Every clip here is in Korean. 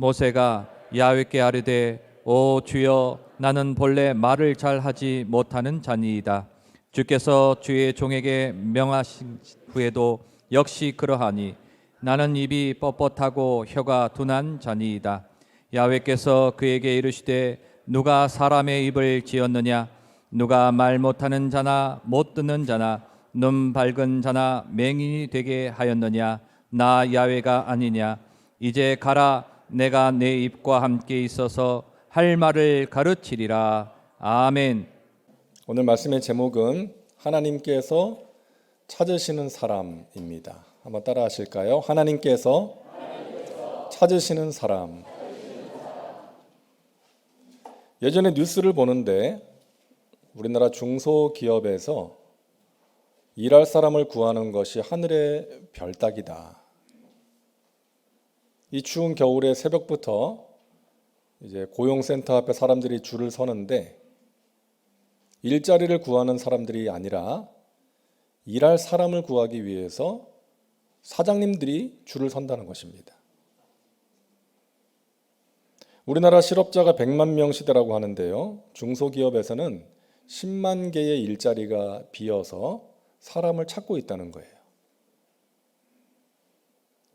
모세가 야훼께 아뢰되 오 주여 나는 본래 말을 잘 하지 못하는 자니이다. 주께서 주의 종에게 명하신 후에도 역시 그러하니 나는 입이 뻣뻣하고 혀가 둔한 자니이다. 야훼께서 그에게 이르시되 누가 사람의 입을 지었느냐? 누가 말 못하는 자나 못 듣는 자나 눈 밝은 자나 맹인이 되게 하였느냐? 나 야훼가 아니냐? 이제 가라. 내가 내 입과 함께 있어서 할 말을 가르치리라. 아멘. 오늘 말씀의 제목은 하나님께서 찾으시는 사람입니다. 한번 따라 하실까요? 하나님께서 찾으시는 사람. 예전에 뉴스를 보는데 우리나라 중소기업에서 일할 사람을 구하는 것이 하늘의 별 따기다. 이 추운 겨울에 새벽부터 이제 고용센터 앞에 사람들이 줄을 서는데 일자리를 구하는 사람들이 아니라 일할 사람을 구하기 위해서 사장님들이 줄을 선다는 것입니다. 우리나라 실업자가 100만 명 시대라고 하는데요. 중소기업에서는 10만 개의 일자리가 비어서 사람을 찾고 있다는 거예요.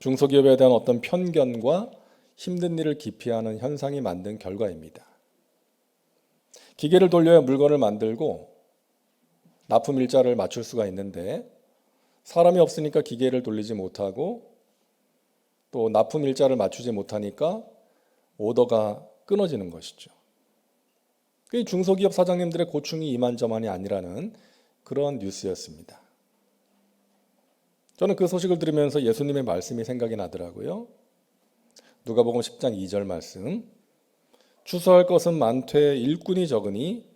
중소기업에 대한 어떤 편견과 힘든 일을 기피하는 현상이 만든 결과입니다. 기계를 돌려야 물건을 만들고 납품 일자를 맞출 수가 있는데 사람이 없으니까 기계를 돌리지 못하고 또 납품 일자를 맞추지 못하니까 오더가 끊어지는 것이죠. 그게 중소기업 사장님들의 고충이 이만저만이 아니라는 그런 뉴스였습니다. 저는 그 소식을 들으면서 예수님의 말씀이 생각이 나더라고요. 누가복음 10장 2절 말씀. 추수할 것은 많되 일꾼이 적으니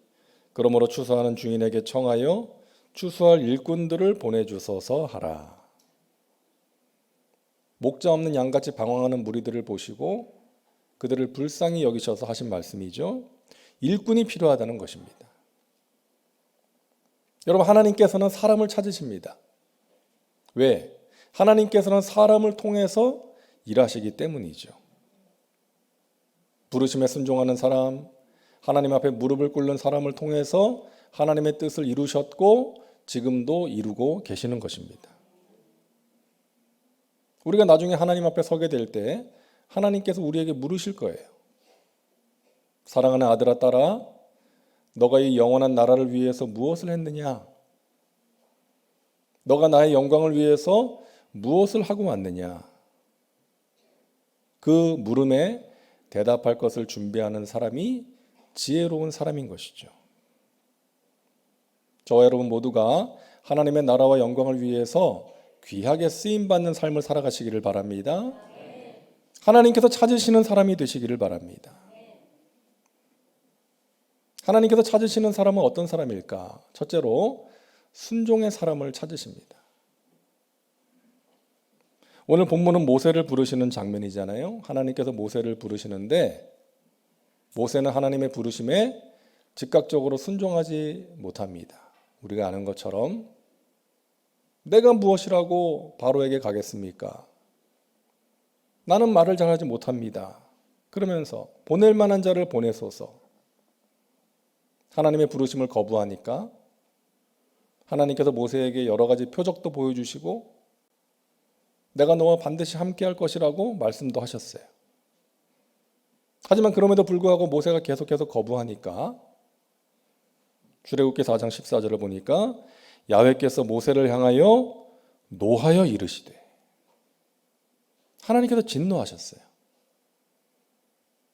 그러므로 추수하는 주인에게 청하여 추수할 일꾼들을 보내주소서 하라. 목자 없는 양같이 방황하는 무리들을 보시고 그들을 불쌍히 여기셔서 하신 말씀이죠. 일꾼이 필요하다는 것입니다. 여러분, 하나님께서는 사람을 찾으십니다. 왜? 하나님께서는 사람을 통해서 일하시기 때문이죠. 부르심에 순종하는 사람, 하나님 앞에 무릎을 꿇는 사람을 통해서 하나님의 뜻을 이루셨고 지금도 이루고 계시는 것입니다. 우리가 나중에 하나님 앞에 서게 될 때 하나님께서 우리에게 물으실 거예요. 사랑하는 아들아 딸아, 너가 이 영원한 나라를 위해서 무엇을 했느냐? 너가 나의 영광을 위해서 무엇을 하고 왔느냐? 그 물음에 대답할 것을 준비하는 사람이 지혜로운 사람인 것이죠. 저와 여러분 모두가 하나님의 나라와 영광을 위해서 귀하게 쓰임받는 삶을 살아가시기를 바랍니다. 하나님께서 찾으시는 사람이 되시기를 바랍니다. 하나님께서 찾으시는 사람은 어떤 사람일까? 첫째로 순종의 사람을 찾으십니다. 오늘 본문은 모세를 부르시는 장면이잖아요. 하나님께서 모세를 부르시는데 모세는 하나님의 부르심에 즉각적으로 순종하지 못합니다. 우리가 아는 것처럼 내가 무엇이라고 바로에게 가겠습니까? 나는 말을 잘하지 못합니다. 그러면서 보낼 만한 자를 보내소서. 하나님의 부르심을 거부하니까 하나님께서 모세에게 여러 가지 표적도 보여주시고 내가 너와 반드시 함께 할 것이라고 말씀도 하셨어요. 하지만 그럼에도 불구하고 모세가 계속해서 거부하니까 출애굽기 4장 14절을 보니까 야훼께서 모세를 향하여 노하여 이르시되, 하나님께서 진노하셨어요.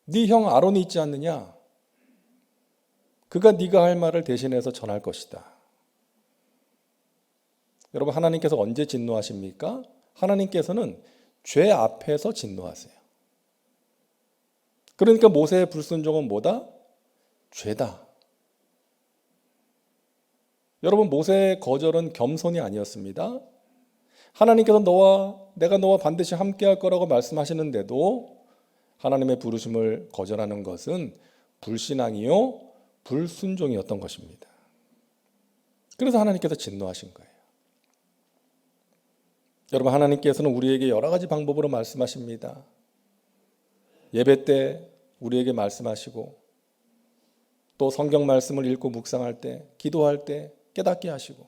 네 형 아론이 있지 않느냐? 그가 네가 할 말을 대신해서 전할 것이다. 여러분, 하나님께서 언제 진노하십니까? 하나님께서는 죄 앞에서 진노하세요. 그러니까 모세의 불순종은 뭐다? 죄다. 여러분, 모세의 거절은 겸손이 아니었습니다. 하나님께서 내가 너와 반드시 함께 할 거라고 말씀하시는데도 하나님의 부르심을 거절하는 것은 불신앙이요 불순종이었던 것입니다. 그래서 하나님께서 진노하신 거예요. 여러분, 하나님께서는 우리에게 여러 가지 방법으로 말씀하십니다. 예배 때 우리에게 말씀하시고 또 성경 말씀을 읽고 묵상할 때, 기도할 때 깨닫게 하시고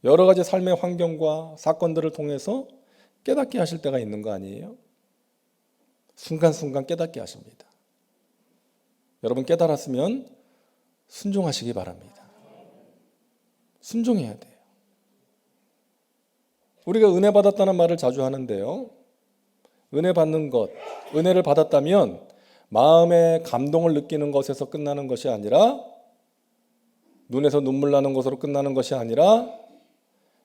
여러 가지 삶의 환경과 사건들을 통해서 깨닫게 하실 때가 있는 거 아니에요? 순간순간 깨닫게 하십니다. 여러분 깨달았으면 순종하시기 바랍니다. 순종해야 돼요. 우리가 은혜 받았다는 말을 자주 하는데요. 은혜 받는 것, 은혜를 받았다면 마음의 감동을 느끼는 것에서 끝나는 것이 아니라 눈에서 눈물 나는 것으로 끝나는 것이 아니라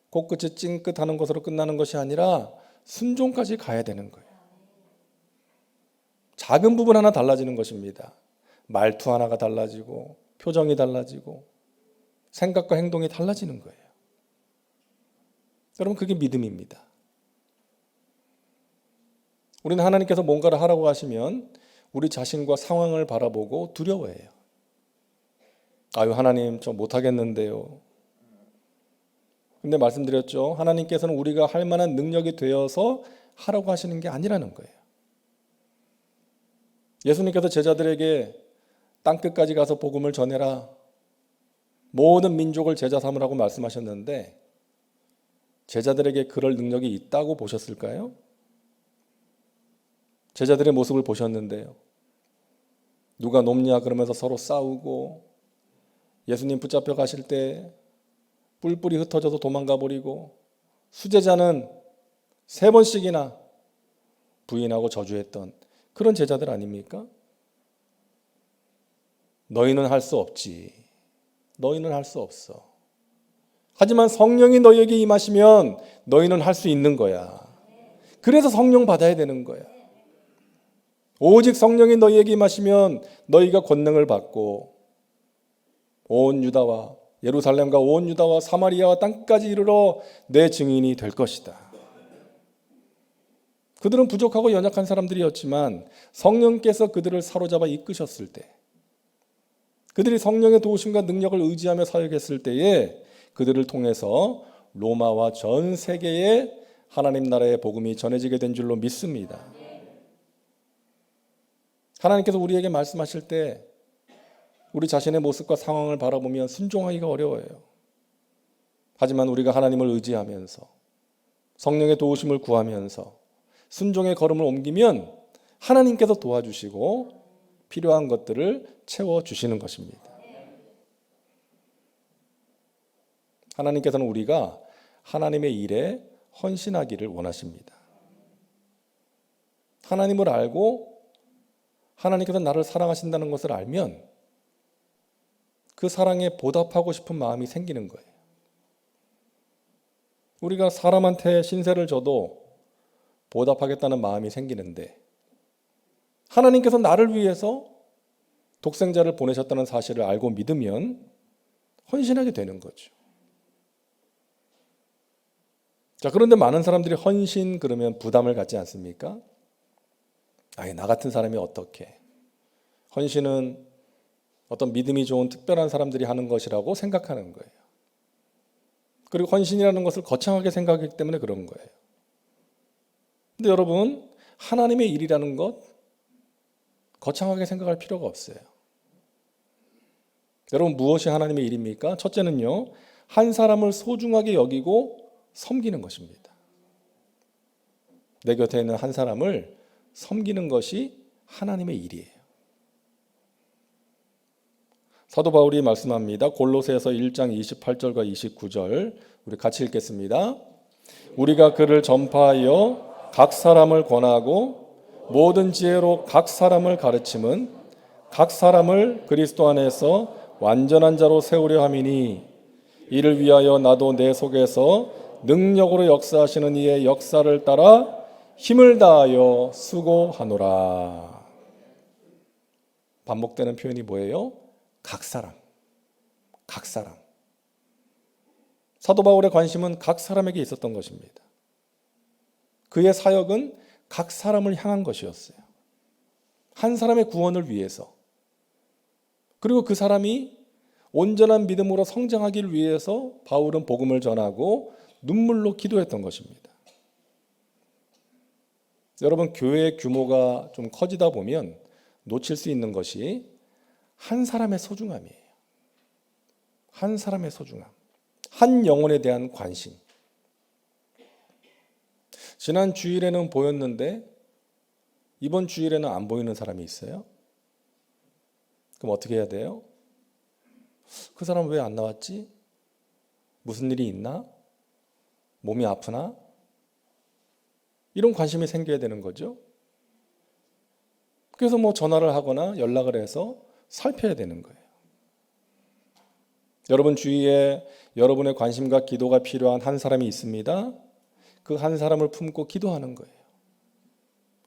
코끝이 찡긋하는 것으로 끝나는 것이 아니라 순종까지 가야 되는 거예요. 작은 부분 하나 달라지는 것입니다. 말투 하나가 달라지고 표정이 달라지고 생각과 행동이 달라지는 거예요. 여러분 그게 믿음입니다. 우리는 하나님께서 뭔가를 하라고 하시면 우리 자신과 상황을 바라보고 두려워해요. 아유 하나님 저 못하겠는데요. 근데 말씀드렸죠. 하나님께서는 우리가 할 만한 능력이 되어서 하라고 하시는 게 아니라는 거예요. 예수님께서 제자들에게 땅끝까지 가서 복음을 전해라. 모든 민족을 제자 삼으라고 말씀하셨는데 제자들에게 그럴 능력이 있다고 보셨을까요? 제자들의 모습을 보셨는데요. 누가 높냐 그러면서 서로 싸우고 예수님 붙잡혀 가실 때 뿔뿔이 흩어져서 도망가 버리고 수제자는 3번씩이나 부인하고 저주했던 그런 제자들 아닙니까? 너희는 할 수 없지. 너희는 할 수 없어. 하지만 성령이 너희에게 임하시면 너희는 할 수 있는 거야. 그래서 성령 받아야 되는 거야. 오직 성령이 너희에게 임하시면 너희가 권능을 받고 온 유다와 예루살렘과 온 유다와 사마리아와 땅까지 이르러 내 증인이 될 것이다. 그들은 부족하고 연약한 사람들이었지만 성령께서 그들을 사로잡아 이끄셨을 때 그들이 성령의 도우심과 능력을 의지하며 사역했을 때에 그들을 통해서 로마와 전 세계에 하나님 나라의 복음이 전해지게 된 줄로 믿습니다. 하나님께서 우리에게 말씀하실 때 우리 자신의 모습과 상황을 바라보면 순종하기가 어려워요. 하지만 우리가 하나님을 의지하면서 성령의 도우심을 구하면서 순종의 걸음을 옮기면 하나님께서 도와주시고 필요한 것들을 채워주시는 것입니다. 하나님께서는 우리가 하나님의 일에 헌신하기를 원하십니다. 하나님을 알고 하나님께서 나를 사랑하신다는 것을 알면 그 사랑에 보답하고 싶은 마음이 생기는 거예요. 우리가 사람한테 신세를 져도 보답하겠다는 마음이 생기는데 하나님께서 나를 위해서 독생자를 보내셨다는 사실을 알고 믿으면 헌신하게 되는 거죠. 자, 그런데 많은 사람들이 헌신 그러면 부담을 갖지 않습니까? 아예 나 같은 사람이 어떻게? 헌신은 어떤 믿음이 좋은 특별한 사람들이 하는 것이라고 생각하는 거예요. 그리고 헌신이라는 것을 거창하게 생각하기 때문에 그런 거예요. 근데 여러분, 하나님의 일이라는 것 거창하게 생각할 필요가 없어요. 여러분, 무엇이 하나님의 일입니까? 첫째는요, 한 사람을 소중하게 여기고 섬기는 것입니다. 내 곁에 있는 한 사람을 섬기는 것이 하나님의 일이에요. 사도 바울이 말씀합니다. 골로새서 1장 28절과 29절 우리 같이 읽겠습니다. 우리가 그를 전파하여 각 사람을 권하고 모든 지혜로 각 사람을 가르침은 각 사람을 그리스도 안에서 완전한 자로 세우려 함이니 이를 위하여 나도 내 속에서 능력으로 역사하시는 이의 역사를 따라 힘을 다하여 수고하노라. 반복되는 표현이 뭐예요? 각 사람. 사도 바울의 관심은 각 사람에게 있었던 것입니다. 그의 사역은 각 사람을 향한 것이었어요. 한 사람의 구원을 위해서. 그리고 그 사람이 온전한 믿음으로 성장하기를 위해서 바울은 복음을 전하고 눈물로 기도했던 것입니다. 여러분, 교회의 규모가 좀 커지다 보면 놓칠 수 있는 것이 한 사람의 소중함이에요. 한 사람의 소중함, 한 영혼에 대한 관심. 지난 주일에는 보였는데 이번 주일에는 안 보이는 사람이 있어요. 그럼 어떻게 해야 돼요? 그 사람 왜 안 나왔지? 무슨 일이 있나? 몸이 아프나? 이런 관심이 생겨야 되는 거죠. 그래서 전화를 하거나 연락을 해서 살펴야 되는 거예요. 여러분 주위에 여러분의 관심과 기도가 필요한 한 사람이 있습니다. 그 한 사람을 품고 기도하는 거예요.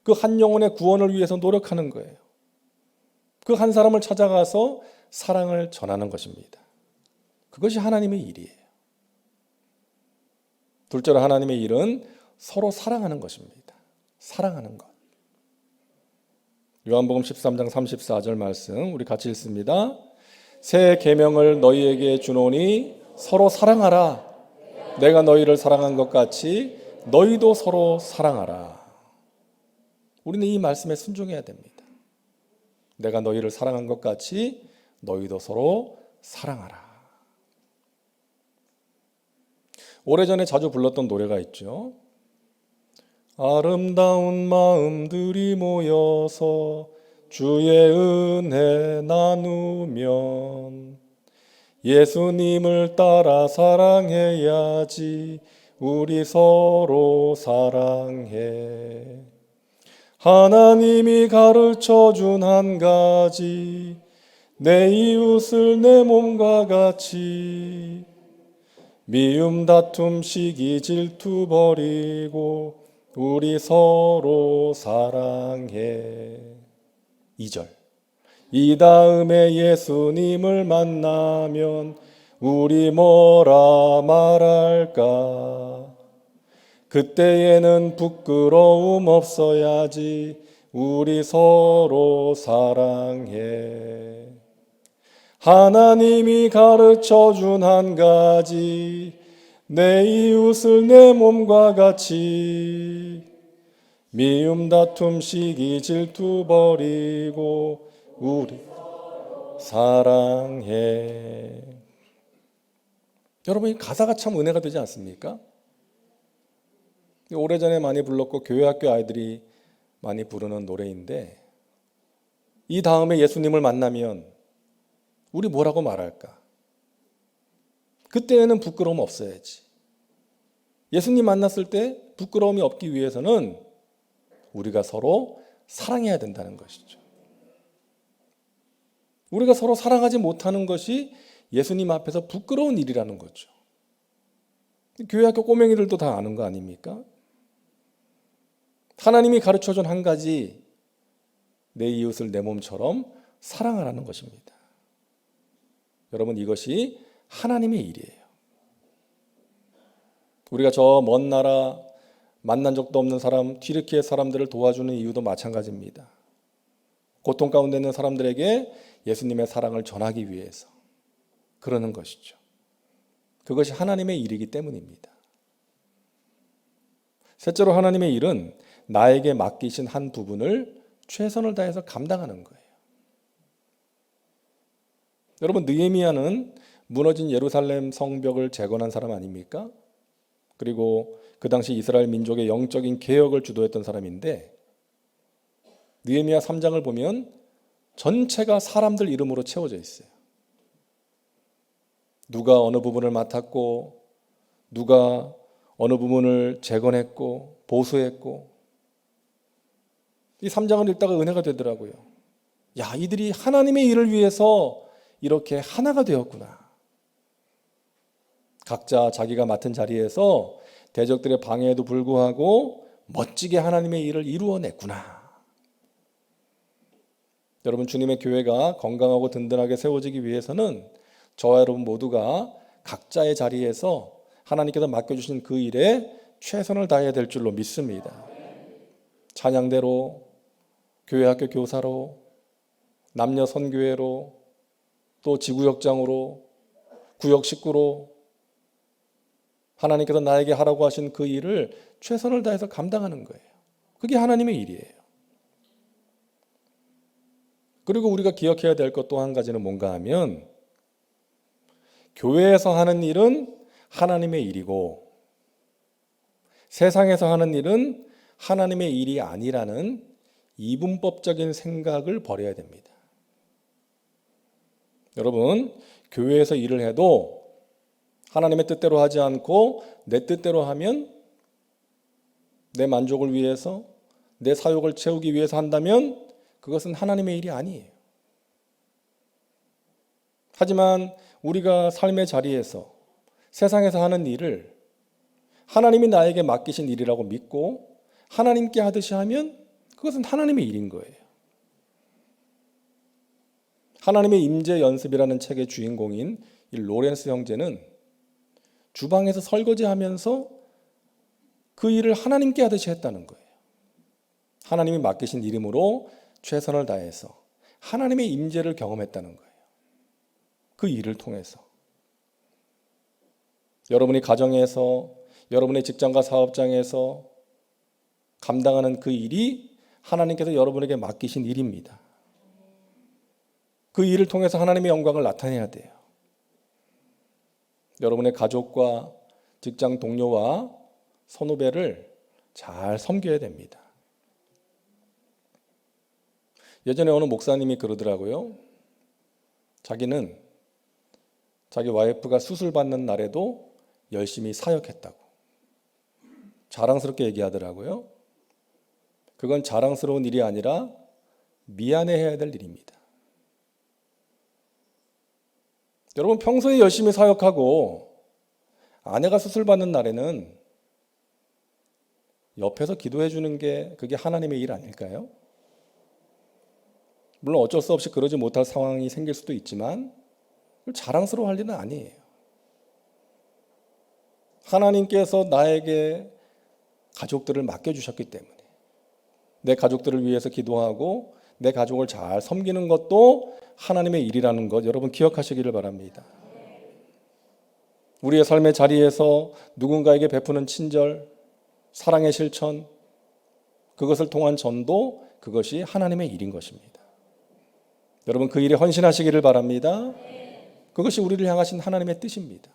그 한 영혼의 구원을 위해서 노력하는 거예요. 그 한 사람을 찾아가서 사랑을 전하는 것입니다. 그것이 하나님의 일이에요. 둘째로 하나님의 일은 서로 사랑하는 것입니다. 사랑하는 것. 요한복음 13장 34절 말씀 우리 같이 읽습니다. 새 계명을 너희에게 주노니 서로 사랑하라. 내가 너희를 사랑한 것 같이 너희도 서로 사랑하라. 우리는 이 말씀에 순종해야 됩니다. 내가 너희를 사랑한 것 같이 너희도 서로 사랑하라. 오래전에 자주 불렀던 노래가 있죠. 아름다운 마음들이 모여서 주의 은혜 나누면 예수님을 따라 사랑해야지. 우리 서로 사랑해. 하나님이 가르쳐준 한 가지, 내 이웃을 내 몸과 같이. 미움 다툼 시기 질투 버리고 우리 서로 사랑해. 2절. 이 다음에 예수님을 만나면 우리 뭐라 말할까? 그때에는 부끄러움 없어야지. 우리 서로 사랑해. 하나님이 가르쳐준 한 가지, 내 이웃을 내 몸과 같이. 미움 다툼 시기 질투 버리고 우리 사랑해. 여러분, 이 가사가 참 은혜가 되지 않습니까? 오래전에 많이 불렀고 교회 학교 아이들이 많이 부르는 노래인데, 이 다음에 예수님을 만나면 우리 뭐라고 말할까? 그때에는 부끄러움 없어야지. 예수님 만났을 때 부끄러움이 없기 위해서는 우리가 서로 사랑해야 된다는 것이죠. 우리가 서로 사랑하지 못하는 것이 예수님 앞에서 부끄러운 일이라는 거죠. 교회 학교 꼬맹이들도 다 아는 거 아닙니까? 하나님이 가르쳐준 한 가지, 내 이웃을 내 몸처럼 사랑하라는 것입니다. 여러분, 이것이 하나님의 일이에요. 우리가 저 먼 나라 만난 적도 없는 사람, 튀르키예 사람들을 도와주는 이유도 마찬가지입니다. 고통 가운데 있는 사람들에게 예수님의 사랑을 전하기 위해서 그러는 것이죠. 그것이 하나님의 일이기 때문입니다. 셋째로 하나님의 일은 나에게 맡기신 한 부분을 최선을 다해서 감당하는 거예요. 여러분, 느헤미야는 무너진 예루살렘 성벽을 재건한 사람 아닙니까? 그리고 그 당시 이스라엘 민족의 영적인 개혁을 주도했던 사람인데, 느헤미야 3장을 보면 전체가 사람들 이름으로 채워져 있어요. 누가 어느 부분을 맡았고, 누가 어느 부분을 재건했고 보수했고, 이 3장을 읽다가 은혜가 되더라고요. 야, 이들이 하나님의 일을 위해서 이렇게 하나가 되었구나. 각자 자기가 맡은 자리에서 대적들의 방해에도 불구하고 멋지게 하나님의 일을 이루어냈구나. 여러분, 주님의 교회가 건강하고 든든하게 세워지기 위해서는 저와 여러분 모두가 각자의 자리에서 하나님께서 맡겨주신 그 일에 최선을 다해야 될 줄로 믿습니다. 찬양대로, 교회 학교 교사로, 남녀 선교회로, 또 지구역장으로, 구역 식구로 하나님께서 나에게 하라고 하신 그 일을 최선을 다해서 감당하는 거예요. 그게 하나님의 일이에요. 그리고 우리가 기억해야 될 것 또 한 가지는 뭔가 하면 교회에서 하는 일은 하나님의 일이고 세상에서 하는 일은 하나님의 일이 아니라는 이분법적인 생각을 버려야 됩니다. 여러분, 교회에서 일을 해도 하나님의 뜻대로 하지 않고 내 뜻대로 하면 내 만족을 위해서 내 사욕을 채우기 위해서 한다면 그것은 하나님의 일이 아니에요. 하지만 우리가 삶의 자리에서 세상에서 하는 일을 하나님이 나에게 맡기신 일이라고 믿고 하나님께 하듯이 하면 그것은 하나님의 일인 거예요. 하나님의 임재 연습이라는 책의 주인공인 이 로렌스 형제는 주방에서 설거지하면서 그 일을 하나님께 하듯이 했다는 거예요. 하나님이 맡기신 이름으로 최선을 다해서 하나님의 임재를 경험했다는 거예요. 그 일을 통해서. 여러분이 가정에서, 여러분의 직장과 사업장에서 감당하는 그 일이 하나님께서 여러분에게 맡기신 일입니다. 그 일을 통해서 하나님의 영광을 나타내야 돼요. 여러분의 가족과 직장 동료와 선후배를 잘 섬겨야 됩니다. 예전에 어느 목사님이 그러더라고요. 자기는 자기 와이프가 수술 받는 날에도 열심히 사역했다고. 자랑스럽게 얘기하더라고요. 그건 자랑스러운 일이 아니라 미안해해야 될 일입니다. 여러분, 평소에 열심히 사역하고 아내가 수술 받는 날에는 옆에서 기도해 주는 게 그게 하나님의 일 아닐까요? 물론 어쩔 수 없이 그러지 못할 상황이 생길 수도 있지만 자랑스러워할 일은 아니에요. 하나님께서 나에게 가족들을 맡겨주셨기 때문에 내 가족들을 위해서 기도하고 내 가족을 잘 섬기는 것도 하나님의 일이라는 것 여러분 기억하시기를 바랍니다. 우리의 삶의 자리에서 누군가에게 베푸는 친절, 사랑의 실천, 그것을 통한 전도, 그것이 하나님의 일인 것입니다. 여러분 그 일에 헌신하시기를 바랍니다. 그것이 우리를 향하신 하나님의 뜻입니다.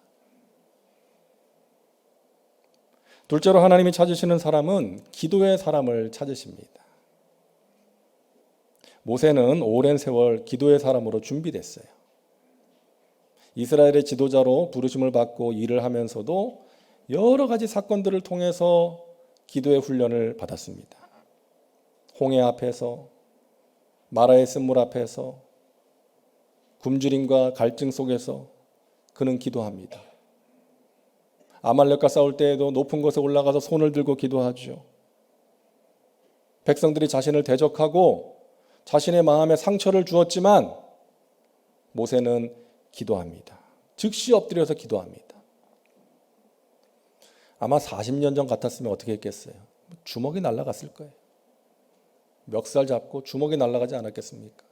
둘째로 하나님이 찾으시는 사람은 기도의 사람을 찾으십니다. 모세는 오랜 세월 기도의 사람으로 준비됐어요. 이스라엘의 지도자로 부르심을 받고 일을 하면서도 여러 가지 사건들을 통해서 기도의 훈련을 받았습니다. 홍해 앞에서, 마라의 쓴물 앞에서, 굶주림과 갈증 속에서 그는 기도합니다. 아말렉과 싸울 때에도 높은 곳에 올라가서 손을 들고 기도하죠. 백성들이 자신을 대적하고 자신의 마음에 상처를 주었지만 모세는 기도합니다. 즉시 엎드려서 기도합니다. 아마 40년 전 같았으면 어떻게 했겠어요? 주먹이 날아갔을 거예요. 멱살 잡고 주먹이 날아가지 않았겠습니까?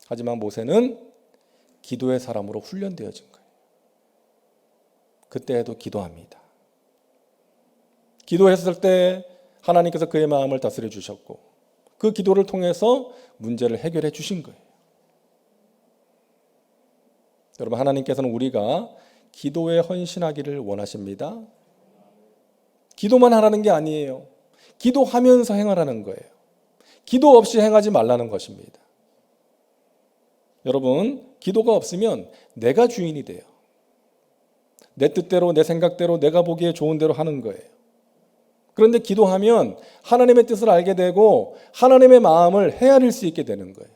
하지만 모세는 기도의 사람으로 훈련되어진 거예요. 그때에도 기도합니다. 기도했을 때 하나님께서 그의 마음을 다스려 주셨고 그 기도를 통해서 문제를 해결해 주신 거예요. 여러분 하나님께서는 우리가 기도에 헌신하기를 원하십니다. 기도만 하라는 게 아니에요. 기도하면서 행하라는 거예요. 기도 없이 행하지 말라는 것입니다. 여러분 기도가 없으면 내가 주인이 돼요. 내 뜻대로 내 생각대로 내가 보기에 좋은 대로 하는 거예요. 그런데 기도하면 하나님의 뜻을 알게 되고 하나님의 마음을 헤아릴 수 있게 되는 거예요.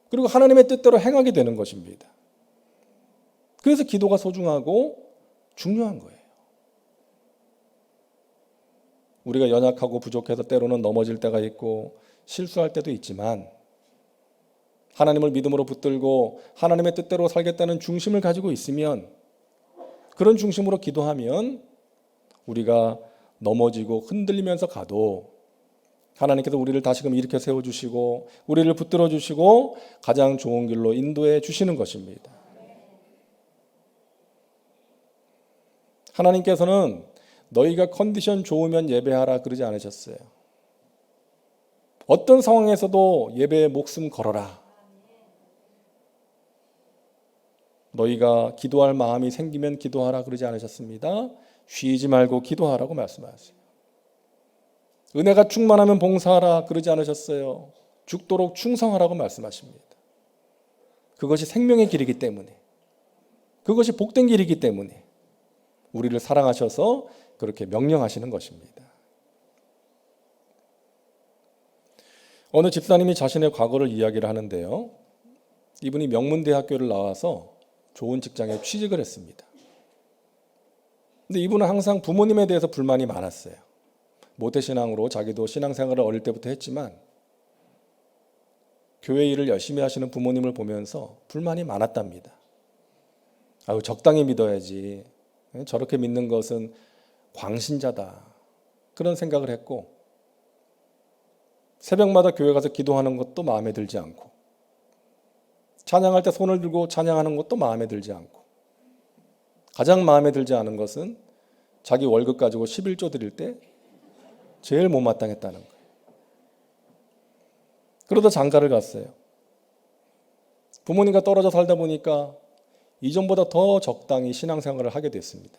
그리고 하나님의 뜻대로 행하게 되는 것입니다. 그래서 기도가 소중하고 중요한 거예요. 우리가 연약하고 부족해서 때로는 넘어질 때가 있고 실수할 때도 있지만 하나님을 믿음으로 붙들고 하나님의 뜻대로 살겠다는 중심을 가지고 있으면 그런 중심으로 기도하면 우리가 넘어지고 흔들리면서 가도 하나님께서 우리를 다시금 일으켜 세워주시고 우리를 붙들어 주시고 가장 좋은 길로 인도해 주시는 것입니다. 하나님께서는 너희가 컨디션 좋으면 예배하라 그러지 않으셨어요. 어떤 상황에서도 예배에 목숨 걸어라. 너희가 기도할 마음이 생기면 기도하라 그러지 않으셨습니다. 쉬지 말고 기도하라고 말씀하세요. 은혜가 충만하면 봉사하라 그러지 않으셨어요. 죽도록 충성하라고 말씀하십니다. 그것이 생명의 길이기 때문에, 그것이 복된 길이기 때문에 우리를 사랑하셔서 그렇게 명령하시는 것입니다. 어느 집사님이 자신의 과거를 이야기를 하는데요. 이분이 명문대학교를 나와서 좋은 직장에 취직을 했습니다. 근데 이분은 항상 부모님에 대해서 불만이 많았어요. 모태신앙으로 자기도 신앙생활을 어릴 때부터 했지만 교회 일을 열심히 하시는 부모님을 보면서 불만이 많았답니다. 아유, 적당히 믿어야지. 저렇게 믿는 것은 광신자다. 그런 생각을 했고, 새벽마다 교회 가서 기도하는 것도 마음에 들지 않고, 찬양할 때 손을 들고 찬양하는 것도 마음에 들지 않고, 가장 마음에 들지 않은 것은 자기 월급 가지고 11조 드릴 때 제일 못마땅했다는 거예요. 그러다 장가를 갔어요. 부모님과 떨어져 살다 보니까 이전보다 더 적당히 신앙생활을 하게 됐습니다.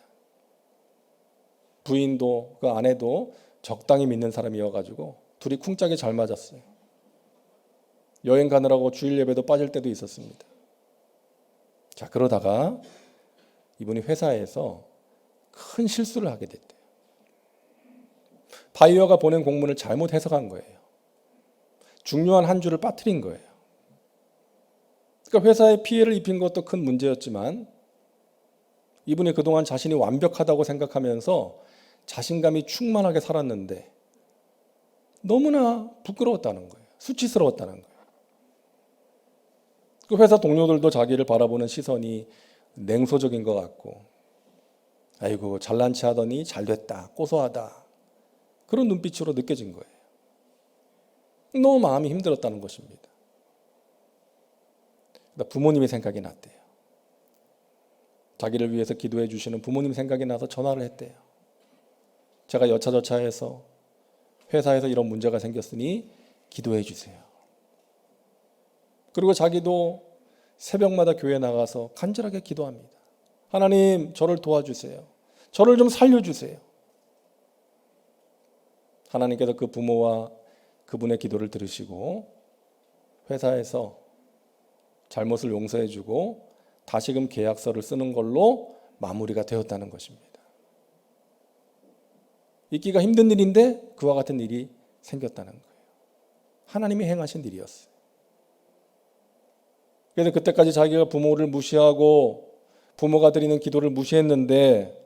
부인도 그 아내도 적당히 믿는 사람이어가지고 둘이 쿵짝이 잘 맞았어요. 여행 가느라고 주일 예배도 빠질 때도 있었습니다. 자, 그러다가 이분이 회사에서 큰 실수를 하게 됐대요. 바이어가 보낸 공문을 잘못 해석한 거예요. 중요한 한 줄을 빠뜨린 거예요. 그러니까 회사에 피해를 입힌 것도 큰 문제였지만 이분이 그동안 자신이 완벽하다고 생각하면서 자신감이 충만하게 살았는데 너무나 부끄러웠다는 거예요. 수치스러웠다는 거예요. 그 회사 동료들도 자기를 바라보는 시선이 냉소적인 것 같고, 아이고 잘난 체 하더니 잘됐다, 고소하다, 그런 눈빛으로 느껴진 거예요. 너무 마음이 힘들었다는 것입니다. 부모님이 생각이 났대요. 자기를 위해서 기도해 주시는 부모님 생각이 나서 전화를 했대요. 제가 여차저차해서 회사에서 이런 문제가 생겼으니 기도해 주세요. 그리고 자기도 새벽마다 교회 나가서 간절하게 기도합니다. 하나님, 저를 도와주세요. 저를 좀 살려주세요. 하나님께서 그 부모와 그분의 기도를 들으시고 회사에서 잘못을 용서해 주고 다시금 계약서를 쓰는 걸로 마무리가 되었다는 것입니다. 있기가 힘든 일인데 그와 같은 일이 생겼다는 거예요. 하나님이 행하신 일이었어요. 그래서 그때까지 자기가 부모를 무시하고 부모가 드리는 기도를 무시했는데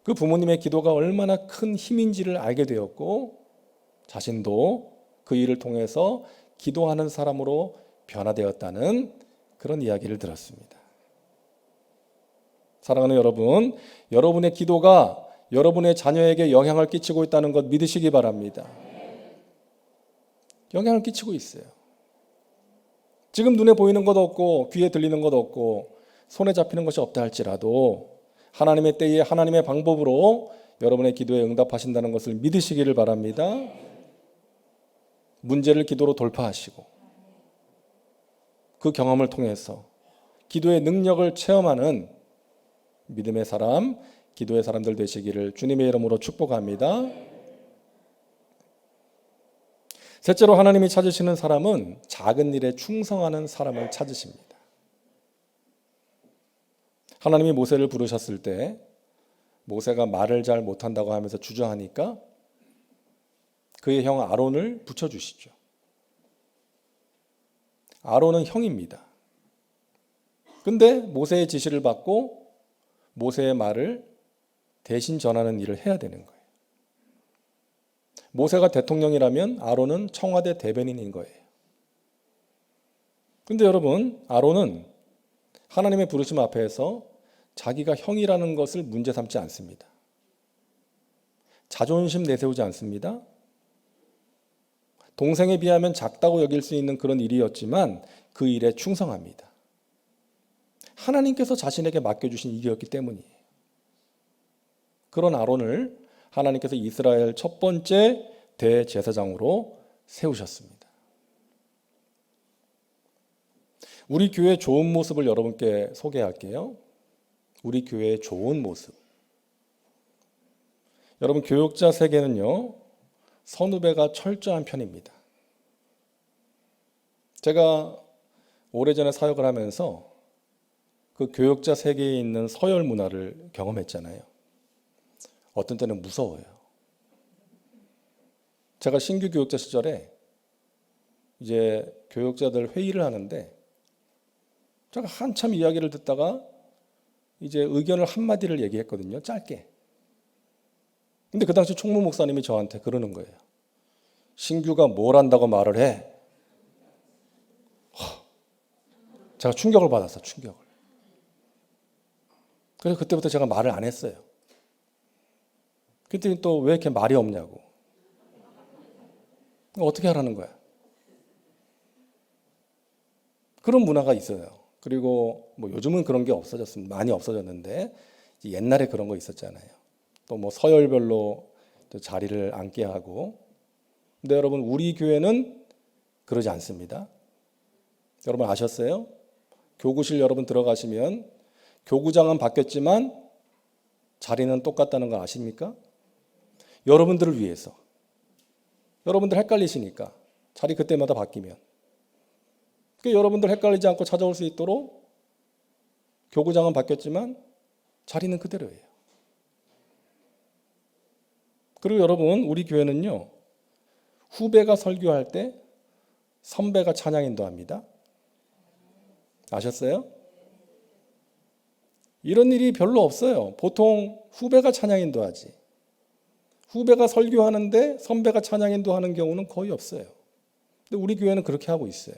그 부모님의 기도가 얼마나 큰 힘인지를 알게 되었고 자신도 그 일을 통해서 기도하는 사람으로 변화되었다는 그런 이야기를 들었습니다. 사랑하는 여러분, 여러분의 기도가 여러분의 자녀에게 영향을 끼치고 있다는 것 믿으시기 바랍니다. 영향을 끼치고 있어요. 지금 눈에 보이는 것 없고 귀에 들리는 것 없고 손에 잡히는 것이 없다 할지라도 하나님의 때에 하나님의 방법으로 여러분의 기도에 응답하신다는 것을 믿으시기를 바랍니다. 문제를 기도로 돌파하시고 그 경험을 통해서 기도의 능력을 체험하는 믿음의 사람, 기도의 사람들 되시기를 주님의 이름으로 축복합니다. 셋째로 하나님이 찾으시는 사람은 작은 일에 충성하는 사람을 찾으십니다. 하나님이 모세를 부르셨을 때 모세가 말을 잘 못한다고 하면서 주저하니까 그의 형 아론을 붙여주시죠. 아론은 형입니다. 근데 모세의 지시를 받고 모세의 말을 대신 전하는 일을 해야 되는 거예요. 모세가 대통령이라면 아론은 청와대 대변인인 거예요. 근데 여러분, 아론은 하나님의 부르심 앞에서 자기가 형이라는 것을 문제 삼지 않습니다. 자존심 내세우지 않습니다. 동생에 비하면 작다고 여길 수 있는 그런 일이었지만 그 일에 충성합니다. 하나님께서 자신에게 맡겨주신 일이었기 때문이에요. 그런 아론을 하나님께서 이스라엘 첫 번째 대제사장으로 세우셨습니다. 우리 교회의 좋은 모습을 여러분께 소개할게요. 우리 교회의 좋은 모습. 여러분, 교육자 세계는요, 선후배가 철저한 편입니다. 제가 오래전에 사역을 하면서 그 교육자 세계에 있는 서열 문화를 경험했잖아요. 어떤 때는 무서워요. 제가 신규 교육자 시절에 이제 교육자들 회의를 하는데 제가 한참 이야기를 듣다가 이제 의견을 한마디를 얘기했거든요. 짧게. 근데 그 당시 총무 목사님이 저한테 그러는 거예요. 신규가 뭘 한다고 말을 해? 제가 충격을 받았어요. 충격을. 그래서 그때부터 제가 말을 안 했어요. 그때 또 왜 이렇게 말이 없냐고. 어떻게 하라는 거야? 그런 문화가 있어요. 그리고 뭐 요즘은 그런 게 없어졌습니다. 많이 없어졌는데 옛날에 그런 거 있었잖아요. 또 뭐 서열별로 또 자리를 앉게 하고. 근데 여러분, 우리 교회는 그러지 않습니다. 여러분 아셨어요? 교구실 여러분 들어가시면 교구장은 바뀌었지만 자리는 똑같다는 거 아십니까? 여러분들을 위해서. 여러분들 헷갈리시니까 자리 그때마다 바뀌면. 그러니까 여러분들 헷갈리지 않고 찾아올 수 있도록 교구장은 바뀌었지만 자리는 그대로예요. 그리고 여러분, 우리 교회는요, 후배가 설교할 때 선배가 찬양 인도합니다. 아셨어요? 이런 일이 별로 없어요. 보통 후배가 찬양 인도하지. 후배가 설교하는데 선배가 찬양 인도하는 경우는 거의 없어요. 근데 우리 교회는 그렇게 하고 있어요.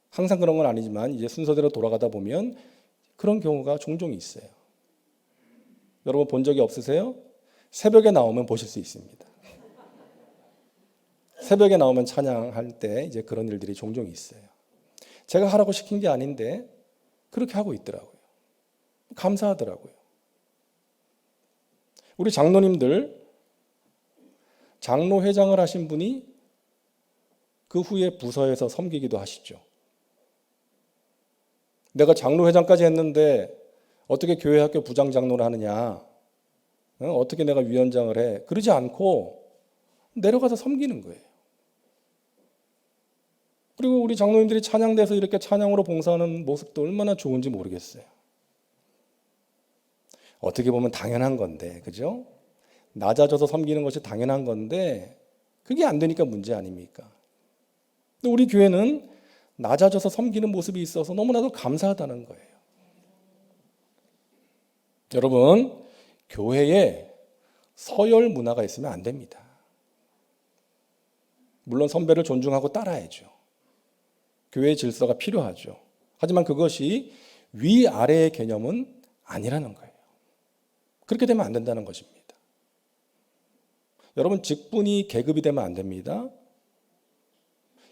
항상 그런 건 아니지만 이제 순서대로 돌아가다 보면 그런 경우가 종종 있어요. 여러분 본 적이 없으세요? 새벽에 나오면 보실 수 있습니다. 새벽에 나오면 찬양할 때 이제 그런 일들이 종종 있어요. 제가 하라고 시킨 게 아닌데 그렇게 하고 있더라고요. 감사하더라고요. 우리 장로님들, 장로회장을 하신 분이 그 후에 부서에서 섬기기도 하시죠. 내가 장로회장까지 했는데 어떻게 교회 학교 부장 장로를 하느냐, 어떻게 내가 위원장을 해, 그러지 않고 내려가서 섬기는 거예요. 그리고 우리 장로님들이 찬양대에서 이렇게 찬양으로 봉사하는 모습도 얼마나 좋은지 모르겠어요. 어떻게 보면 당연한 건데, 그죠? 낮아져서 섬기는 것이 당연한 건데 그게 안 되니까 문제 아닙니까? 근데 우리 교회는 낮아져서 섬기는 모습이 있어서 너무나도 감사하다는 거예요. 여러분, 교회에 서열 문화가 있으면 안 됩니다. 물론 선배를 존중하고 따라야죠. 교회의 질서가 필요하죠. 하지만 그것이 위아래의 개념은 아니라는 거예요. 그렇게 되면 안 된다는 것입니다. 여러분, 직분이 계급이 되면 안 됩니다.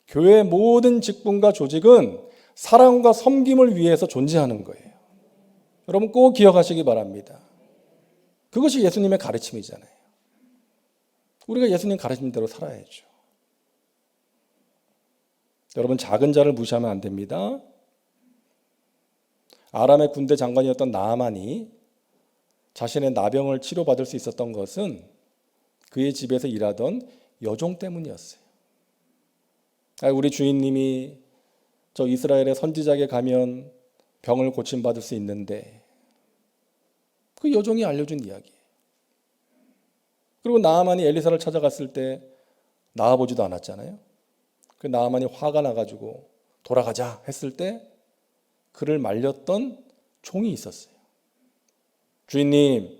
교회의 모든 직분과 조직은 사랑과 섬김을 위해서 존재하는 거예요. 여러분 꼭 기억하시기 바랍니다. 그것이 예수님의 가르침이잖아요. 우리가 예수님 가르침대로 살아야죠. 여러분, 작은 자를 무시하면 안 됩니다. 아람의 군대 장관이었던 나아만이 자신의 나병을 치료받을 수 있었던 것은 그의 집에서 일하던 여종 때문이었어요. 우리 주인님이 저 이스라엘의 선지자에게 가면 병을 고침받을 수 있는데, 그 여종이 알려준 이야기예요. 그리고 나아만이 엘리사를 찾아갔을 때 나아보지도 않았잖아요. 그 나아만이 화가 나가지고 돌아가자 했을 때 그를 말렸던 종이 있었어요. 주인님,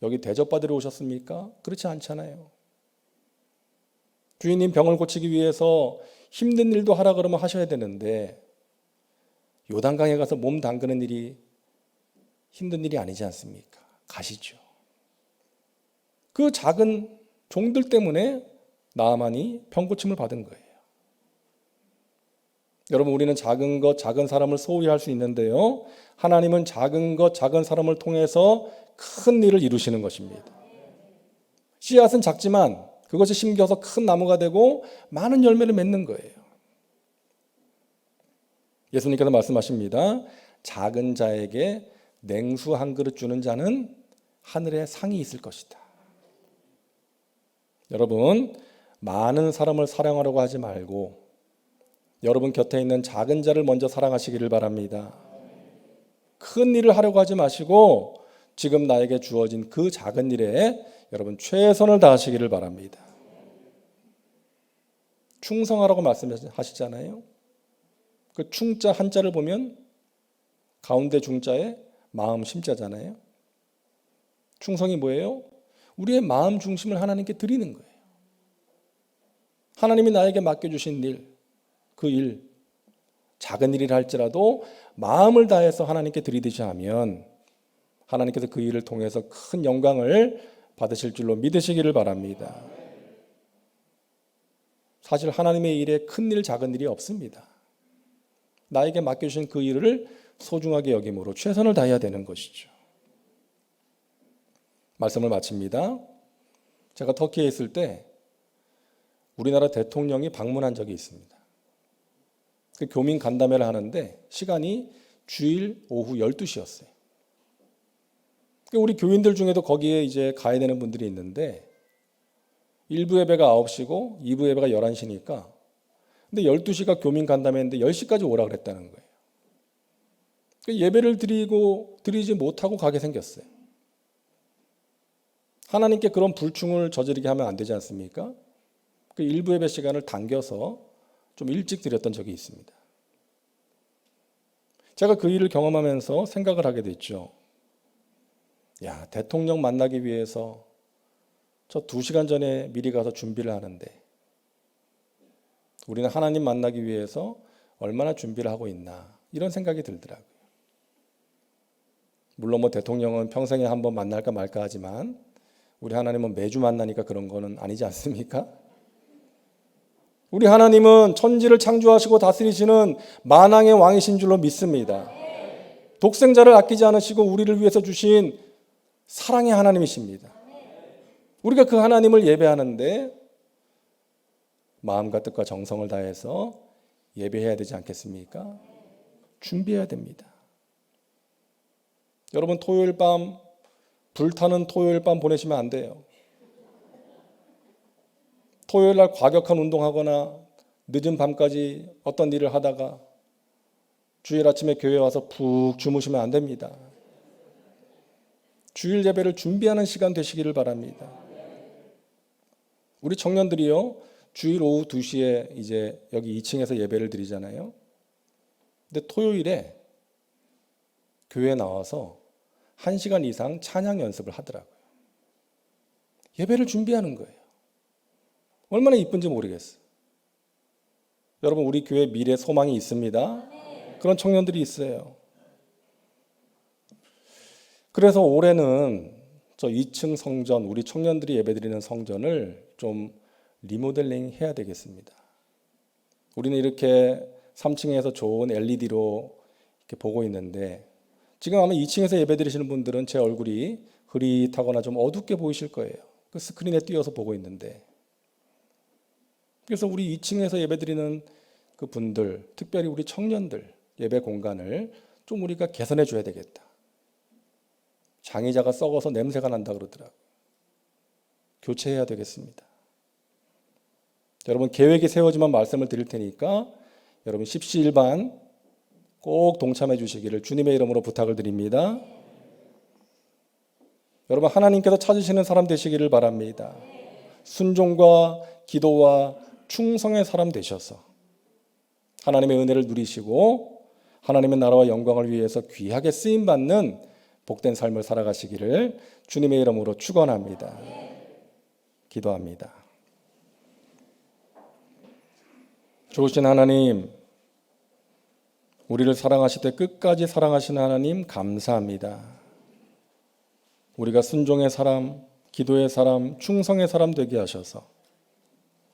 여기 대접받으러 오셨습니까? 그렇지 않잖아요. 주인님 병을 고치기 위해서 힘든 일도 하라 그러면 하셔야 되는데 요단강에 가서 몸 담그는 일이 힘든 일이 아니지 않습니까? 가시죠. 그 작은 종들 때문에 나아만이 병고침을 받은 거예요. 여러분, 우리는 작은 것, 작은 사람을 소홀히 할 수 있는데요, 하나님은 작은 것, 작은 사람을 통해서 큰 일을 이루시는 것입니다. 씨앗은 작지만 그것이 심겨서 큰 나무가 되고 많은 열매를 맺는 거예요. 예수님께서 말씀하십니다. 작은 자에게 냉수 한 그릇 주는 자는 하늘에 상이 있을 것이다. 여러분, 많은 사람을 사랑하려고 하지 말고 여러분 곁에 있는 작은 자를 먼저 사랑하시기를 바랍니다. 큰 일을 하려고 하지 마시고 지금 나에게 주어진 그 작은 일에 여러분 최선을 다하시기를 바랍니다. 충성하라고 말씀하시잖아요. 그 충자 한자를 보면 가운데 중자에 마음 심자잖아요. 충성이 뭐예요? 우리의 마음 중심을 하나님께 드리는 거예요. 하나님이 나에게 맡겨주신 일, 그 일, 작은 일이라 할지라도 마음을 다해서 하나님께 드리듯이 하면 하나님께서 그 일을 통해서 큰 영광을 받으실 줄로 믿으시기를 바랍니다. 사실 하나님의 일에 큰 일, 작은 일이 없습니다. 나에게 맡겨주신 그 일을 소중하게 여김으로 최선을 다해야 되는 것이죠. 말씀을 마칩니다. 제가 터키에 있을 때 우리나라 대통령이 방문한 적이 있습니다. 그 교민 간담회를 하는데 시간이 주일 오후 12시였어요. 우리 교인들 중에도 거기에 이제 가야 되는 분들이 있는데 1부 예배가 9시고 2부 예배가 11시니까 근데 12시가 교민 간담회인데 10시까지 오라 그랬다는 거예요. 예배를 드리지 못하고 가게 생겼어요. 하나님께 그런 불충을 저지르게 하면 안 되지 않습니까? 그 1부 예배 시간을 당겨서 좀 일찍 드렸던 적이 있습니다. 제가 그 일을 경험하면서 생각을 하게 됐죠. 야, 대통령 만나기 위해서 저 2시간 전에 미리 가서 준비를 하는데 우리는 하나님 만나기 위해서 얼마나 준비를 하고 있나 이런 생각이 들더라고요. 물론 뭐 대통령은 평생에 한 번 만날까 말까 하지만 우리 하나님은 매주 만나니까 그런 거는 아니지 않습니까? 우리 하나님은 천지를 창조하시고 다스리시는 만왕의 왕이신 줄로 믿습니다. 독생자를 아끼지 않으시고 우리를 위해서 주신 사랑의 하나님이십니다. 우리가 그 하나님을 예배하는데 마음과 뜻과 정성을 다해서 예배해야 되지 않겠습니까? 준비해야 됩니다. 여러분 토요일 밤 불타는 토요일 밤 보내시면 안 돼요. 토요일 날 과격한 운동하거나 늦은 밤까지 어떤 일을 하다가 주일 아침에 교회 와서 푹 주무시면 안 됩니다. 주일 예배를 준비하는 시간 되시기를 바랍니다. 우리 청년들이요, 주일 오후 2시에 이제 여기 2층에서 예배를 드리잖아요. 근데 토요일에 교회에 나와서 1시간 이상 찬양 연습을 하더라고요. 예배를 준비하는 거예요. 얼마나 이쁜지 모르겠어요. 여러분, 우리 교회 미래 소망이 있습니다. 그런 청년들이 있어요. 그래서 올해는 저 2층 성전, 우리 청년들이 예배드리는 성전을 좀 리모델링 해야 되겠습니다. 우리는 이렇게 3층에서 좋은 LED로 이렇게 보고 있는데 지금 아마 2층에서 예배드리시는 분들은 제 얼굴이 흐릿하거나 좀 어둡게 보이실 거예요. 그 스크린에 띄어서 보고 있는데 그래서 우리 2층에서 예배드리는 그 분들, 특별히 우리 청년들 예배 공간을 좀 우리가 개선해 줘야 되겠다. 장의자가 썩어서 냄새가 난다 그러더라고요. 교체해야 되겠습니다. 여러분 계획이 세워지면 말씀을 드릴 테니까 여러분 십시일반 꼭 동참해 주시기를 주님의 이름으로 부탁을 드립니다. 여러분 하나님께서 찾으시는 사람 되시기를 바랍니다. 순종과 기도와 충성의 사람 되셔서 하나님의 은혜를 누리시고 하나님의 나라와 영광을 위해서 귀하게 쓰임받는 복된 삶을 살아가시기를 주님의 이름으로 축원합니다. 기도합니다. 좋으신 하나님, 우리를 사랑하시되 끝까지 사랑하시는 하나님 감사합니다. 우리가 순종의 사람, 기도의 사람, 충성의 사람 되게 하셔서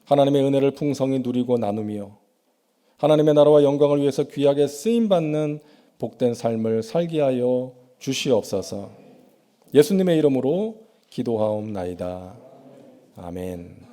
하나님의 은혜를 풍성히 누리고 나누며 하나님의 나라와 영광을 위해서 귀하게 쓰임받는 복된 삶을 살게 하여 주시옵소서. 예수님의 이름으로 기도하옵나이다. 아멘.